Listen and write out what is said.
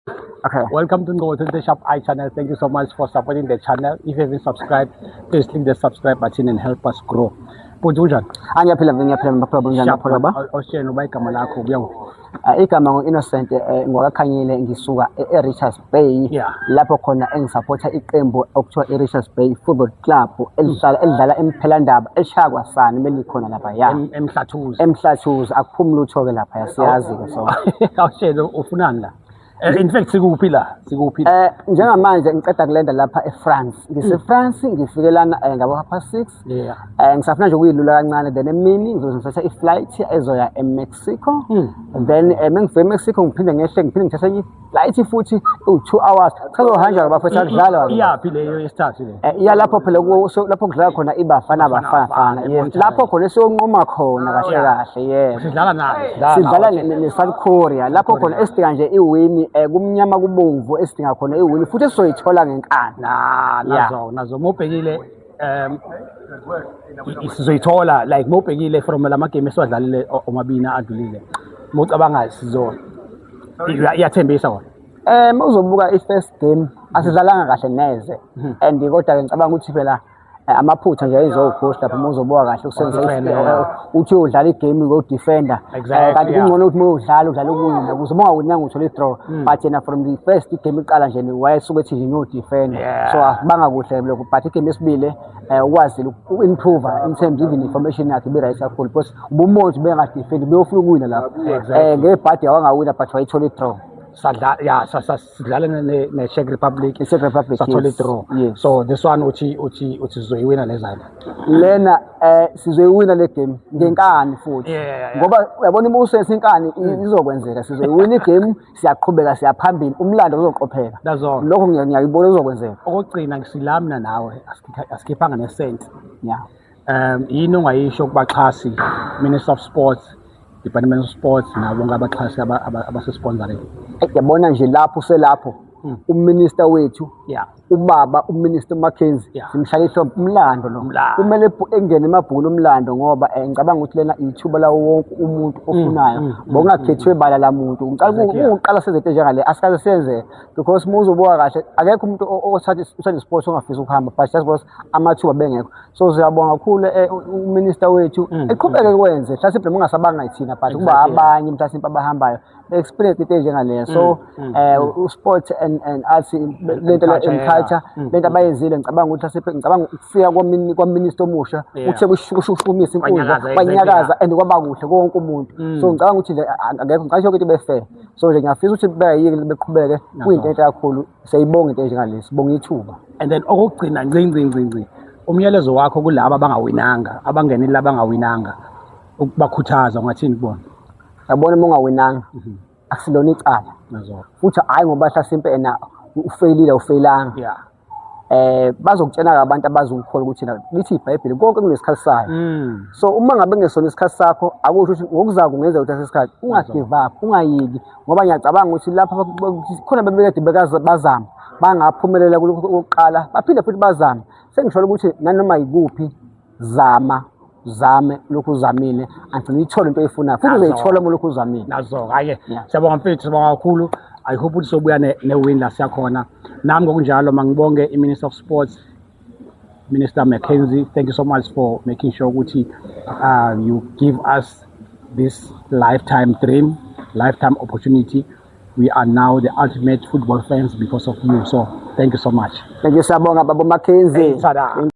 Okay. Welcome to Go to the Shop I channel. Thank you so much for supporting the channel. If you haven't subscribed, please click the subscribe button and help us grow. Pujujan. Ngiyaphila maphela njani Sharp. maphela Osheni uba igama lakho kuyawuphi? igama ngo-Innocent ngokakhanyile ngisuka e-Richards Bay Yeah. lapho khona engisapotha iqembu okuthiwa i-Richards Bay Football Club elidlala eMphelandaba elishaya kwasani belikhona lapha ya Emhlathuze. eMhlathuze akuphumi lutho-ke lapha siyazi-ke so Awusheni ufunani la? In fact sikuphi la? Sikuphi? njengamanje ngiceda kulenda lapha eFrance ngise-France ngifike lana ngabo half-past 6 Yeah. ngisafuna nje ukuyilula kancane then emini ngizothatha i-flight ezoya eMexico then mengifike eMexico ngiphinde ngithatha i-flight futhi 2 hours sazohanjwa abafethu adlala Iyaphi leyo yesithathu le? iya lapho phela lapho kudlala khona ibafana yes lapho khona siyonquma khona kahle kahle yes Sidlala nayo. sidlala ne-South Korea lapho khona esidinga nje iwini kumnyama kubomvu esidinga khona iwini futhi sizoyithola ngenkani Nazo mobhekile sizoyithola like mobhekile from la magame esiwadlalile omabini adlulile. Mocabanga iyathembisa wona. Mawuzobuka i-first game asidlalanga kahle neze and kodwa-ke ngicabanga ukuthi phela amaphutha nje ayizokhosta lapho mawuzobuka kahle ukusebenzisa uthi udlala igame ngo-defender kanti kungcono ukuthi udlala ukuwina ukuze uma ungawinanga uthole i-draw but yena from the first igame iqala nje wayesuke ethi nje no-defender so asibanga kuhle lokho but igame yesibili ukwazi uku-improve in terms even information yakhe ibe-right kakhulu because ubumonje bengadefendi beyofuna ukuwina lapho ngebhadi awangawina but wayithola i-draw sidlala ne-Czech Republic. Czech Republic sathola i-draw. Yes. So this one uthi sizoyiwina lezana. Lena sizoyiwina le game ngenkani futhi ngoba uyabona uma usenza inkani izokwenzeka sizoyiwina igame siyaqhubeka siyaphambili umlando uzoqopheka lokho ngiyayibona uzokwenzeka okugcina ngisilamna nawe asikhiphanga nesent yeah yini ongayisho kubaxhasi Minister of Sports, Department of Sports nabo ngabaxhasi abasesponsoring? Yabona nje lapho selapho uminister wethu ubaba uminister Mackenzie simhlala ihlombe umlando lo kumele engene emabhukwini omlando ngoba ngicabanga ukuthi lena ithuba lawo wonke umuntu ofunayo bongakhethwe bala la muntu ngicabanga uqala sezinto njengale asikaze senze because muzobuka kahle akekho umuntu othatha sports ongafisa ukuhamba but just because amathuba bengekho so siyabonga kakhulu uminister wethu eqhubeke kwenze mhlawumbe ungasabanga yithina but kuba abanye mhlawumbe abahambayo experience into njengaleyo so sport and arts lento la culture lento abayenzile ngicabanga ukuthi ngicabanga ukufika kwaminister omusha uthe kushukumisa inkundla banyakaza and kwaba kuhle konke umuntu so ngicabanga ukuthi nje akekho ngisho ukuthi befair so nje ngiyafisa ukuthi bayiyeke beqhubeke kuyinto enhle kakhulu siyayibonga into njengalesi sibonga ithuba and then okugcina ngci umyalezo wakho kulabo abangawinanga abangenile abangawinanga ukubakhuthaza ungathini kubona? Yabona uma ungawinanga akusilona icala futhi hayi ngoba mhlasimpe ena ufeyilanga bazokutshena abantu abazukukholwa ukuthi lithi iBhayibheli konke kunesikhathi sayo so uma ngabe ngesona isikhathi sakho akusho ukuthi ngokuzayo kungenzeka ukuthi asesikhathi ungagive up ungayiki ngoba ngiyacabanga ukuthi lapha khona bebekade bazama bangaphumelela kokuqala baphinde futhi bazame sengisho ukuthi nanoma yikuphi zame lokhu uzamile until uyithole into oyifunayo futhi uzoyithola uma lokhu uzamile nazo-ke siyabonga mfethu sibonga kakhulu I hope ukuthi sobuya ne-win la siyakhona nami ngokunjalo mangibonge i-Minister of Sports, Minister Mackenzie. Thank you so much for making sure ukuthi you give us this lifetime dream, lifetime opportunity. We are now the ultimate football fans because of you, so thank you so much. Thank you, Sabonga Baba Mackenzie.